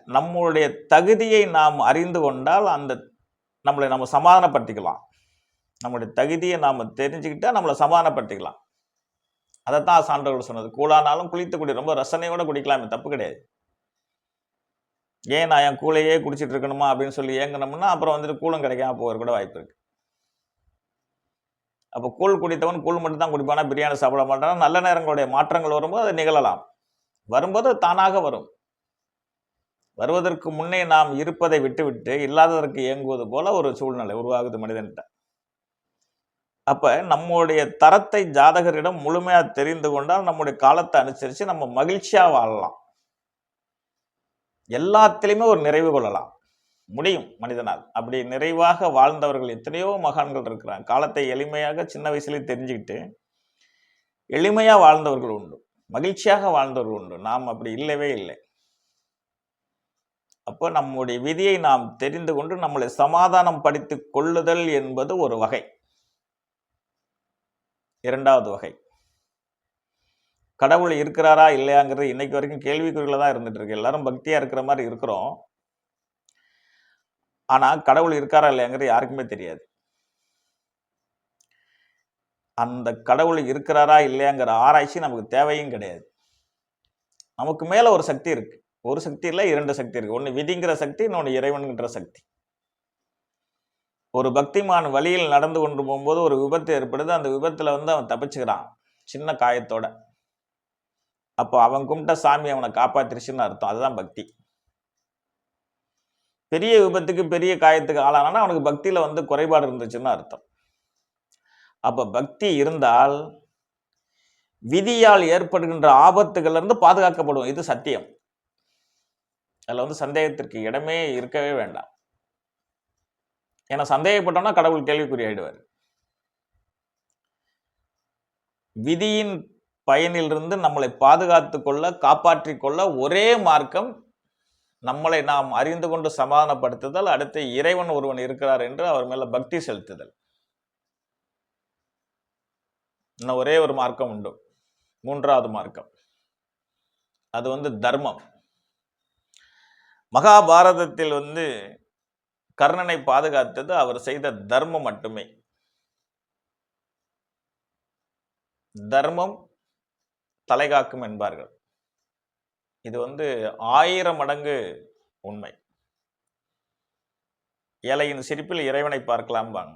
நம்மளுடைய தகுதியை நாம் அறிந்து கொண்டால் நம்மளை நம்ம சமாதானப்படுத்திக்கலாம். நம்முடைய தகுதியை நாம் தெரிஞ்சுக்கிட்டா நம்மளை சமாதானப்படுத்திக்கலாம். அதைத்தான் சான்றோர்கள் சொன்னது. கூழானாலும் குளித்து குடி, ரொம்ப ரசனையோட குடிக்கலாமே, தப்பு கிடையாது. ஏன் நான் என் கூழையே குடிச்சிட்டு இருக்கணுமா அப்படின்னு சொல்லி ஏங்கினோம்னா அப்புறம் வந்துட்டு கூழும் கிடைக்காம போகிற கூட வாய்ப்பு இருக்கு. அப்போ கூழ் குடித்தவன் கூழ் மட்டும் தான் குடிப்பானா, பிரியாணி சாப்பிட மாட்டானா? நல்ல நேரங்களுடைய மாற்றங்கள் வரும்போது அது நிகழலாம். வரும்போது தானாக வரும். வருவதற்கு முன்னே நாம் இருப்பதை விட்டுவிட்டு இல்லாததற்கு இயங்குவது போல ஒரு சூழ்நிலை உருவாகுது மனிதன்கிட்ட. அப்ப நம்முடைய தரத்தை ஜாதகரிடம் முழுமையா தெரிந்து கொண்டால் நம்முடைய காலத்தை அனுசரித்து நம்ம மகிழ்ச்சியா வாழலாம். எல்லாத்திலையுமே ஒரு நிறைவு கொள்ளலாம் முடியும் மனிதனால். அப்படி நிறைவாக வாழ்ந்தவர்கள் எத்தனையோ மகான்கள் இருக்கிறாங்க. காலத்தை எளிமையாக சின்ன வயசுலேயே தெரிஞ்சுக்கிட்டு எளிமையா வாழ்ந்தவர்கள் உண்டு, மகிழ்ச்சியாக வாழ்ந்தவர்கள் உண்டு. நாம் அப்படி இல்லவே இல்லை. அப்போ நம்முடைய விதியை நாம் தெரிந்து கொண்டு நம்மளை சமாதானம் படித்துக் கொள்ளுதல் என்பது ஒரு வகை. இரண்டாவது வகை, கடவுள் இருக்கிறாரா இல்லையாங்கிறது இன்னைக்கு வரைக்கும் கேள்விக்குறியில தான் இருந்துட்டு இருக்கு. எல்லாரும் பக்தியா இருக்கிற மாதிரி இருக்கிறோம். ஆனா கடவுள் இருக்காரா இல்லையாங்கிறது யாருக்குமே தெரியாது. அந்த கடவுள் இருக்கிறாரா இல்லையாங்கிற ஆராய்ச்சி நமக்கு தேவையும் கிடையாது. நமக்கு மேல ஒரு சக்தி இருக்கு. ஒரு சக்தி இல்லை, இரண்டு சக்தி இருக்கு. ஒன்று விதிங்கிற சக்தி, இன்னொன்று இறைவன்கிற சக்தி. ஒரு பக்திமான் வழியில் நடந்து கொண்டு போகும்போது ஒரு விபத்து ஏற்படுது. அந்த விபத்துல அவன் தப்பிச்சுக்கிறான் சின்ன காயத்தோட. அப்போ அவன் கும்பிட்ட சாமி அவனை காப்பாத்திருச்சுன்னு அர்த்தம். அதுதான் பக்தி. பெரிய விபத்துக்கு பெரிய காயத்துக்கு ஆளானா அவனுக்கு பக்தியில குறைபாடு இருந்துச்சுன்னு அர்த்தம். அப்ப பக்தி இருந்தால் விதியால் ஏற்படுகின்ற ஆபத்துகள்ல இருந்து பாதுகாக்கப்படும். இது சத்தியம். அதுல சந்தேகத்திற்கு இடமே இருக்கவே வேண்டாம். ஏன்னா சந்தேகப்பட்டோம்னா கடவுள் கேள்விக்குறியாயிடுவார். விதியின் பயனிலிருந்து நம்மளை பாதுகாத்து கொள்ள, காப்பாற்றிக் கொள்ள ஒரே மார்க்கம் நம்மளை நாம் அறிந்து கொண்டு சமாதானப்படுத்துதல், அடுத்து இறைவன் ஒருவன் இருக்கிறார் என்று அவர் மேல பக்தி செலுத்துதல். இன்னும் ஒரே ஒரு மார்க்கம் உண்டு, மூன்றாவது மார்க்கம். அது தர்மம். மகாபாரதத்தில் கர்ணனை பாதுகாத்தது அவர் செய்த தர்மம் மட்டுமே. தர்மம் தலைகாக்கும் என்பார்கள். இது 1000 மடங்கு உண்மை. ஏழையின் சிரிப்பில் இறைவனை பார்க்கலாம்பாங்க.